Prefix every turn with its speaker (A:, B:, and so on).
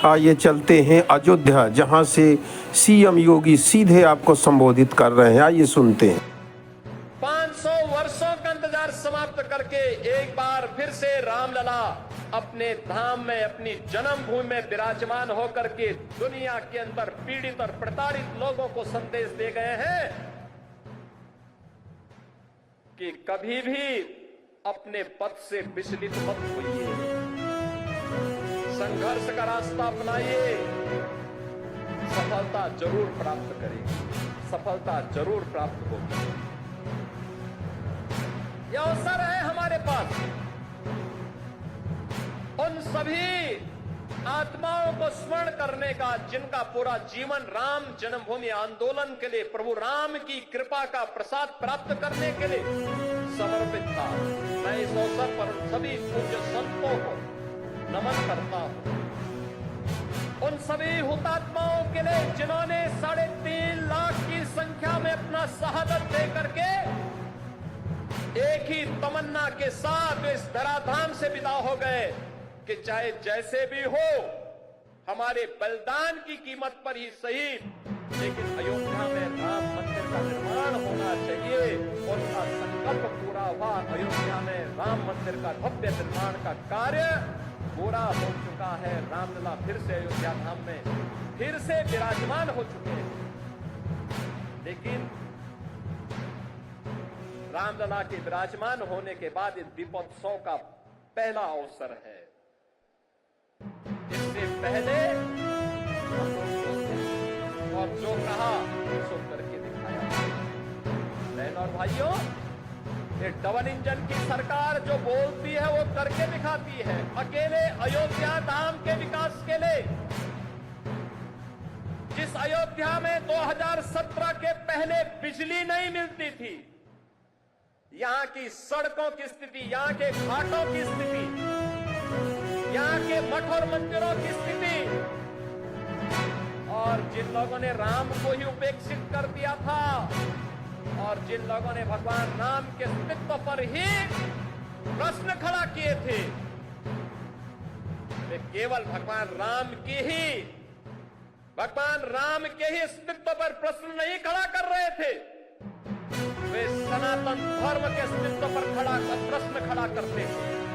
A: आइए चलते हैं अयोध्या, जहां से सीएम योगी सीधे आपको संबोधित कर रहे हैं। आइए सुनते हैं।
B: 500 वर्षों का इंतजार समाप्त करके एक बार फिर से रामलला अपने धाम में, अपनी जन्मभूमि में विराजमान होकर के दुनिया के अंदर पीड़ित और प्रताड़ित लोगों को संदेश दे गए हैं कि कभी भी अपने पथ से विचलित मत होइए, संघर्ष का रास्ता अपनाइए, सफलता जरूर प्राप्त करेगी, सफलता जरूर प्राप्त होगी। यह अवसर है हमारे पास उन सभी आत्माओं को स्मरण करने का जिनका पूरा जीवन राम जन्मभूमि आंदोलन के लिए, प्रभु राम की कृपा का प्रसाद प्राप्त करने के लिए समर्पित था। मैं इस अवसर पर सभी पूज्य संतों को नमन करता हूं, उन सभी हुतात्माओं के लिए जिन्होंने 3.5 लाख की संख्या में अपना शहादत दे करके एक ही तमन्ना के साथ इस धराधाम से विदा हो गए कि चाहे जैसे भी हो, हमारे बलिदान की कीमत पर ही सही, लेकिन अयोध्या में राम मंदिर का निर्माण होना चाहिए। उनका संकल्प पूरा हुआ। अयोध्या में राम मंदिर का भव्य निर्माण का कार्य पूरा हो चुका है। रामलला फिर से अयोध्या धाम में फिर से विराजमान हो चुके हैं। लेकिन रामलला के विराजमान होने के बाद इस दीपोत्सव का पहला अवसर है। इससे पहले और जो कहा सो करके दिखाया। बहनों और भाइयों, ये डबल इंजन की सरकार जो बोलती है वो करके दिखाती है। अकेले अयोध्या धाम के विकास के लिए, जिस अयोध्या में 2017 के पहले बिजली नहीं मिलती थी, यहां की सड़कों की स्थिति, यहां के घाटों की स्थिति, यहां के मठ और मंदिरों की स्थिति, और जिन लोगों ने राम को ही उपेक्षित कर दिया था और जिन लोगों ने भगवान राम के अस्तित्व पर ही प्रश्न खड़ा किए थे, वे केवल भगवान राम के ही अस्तित्व पर प्रश्न नहीं खड़ा कर रहे थे, वे सनातन धर्म के अस्तित्व पर प्रश्न खड़ा करते थे।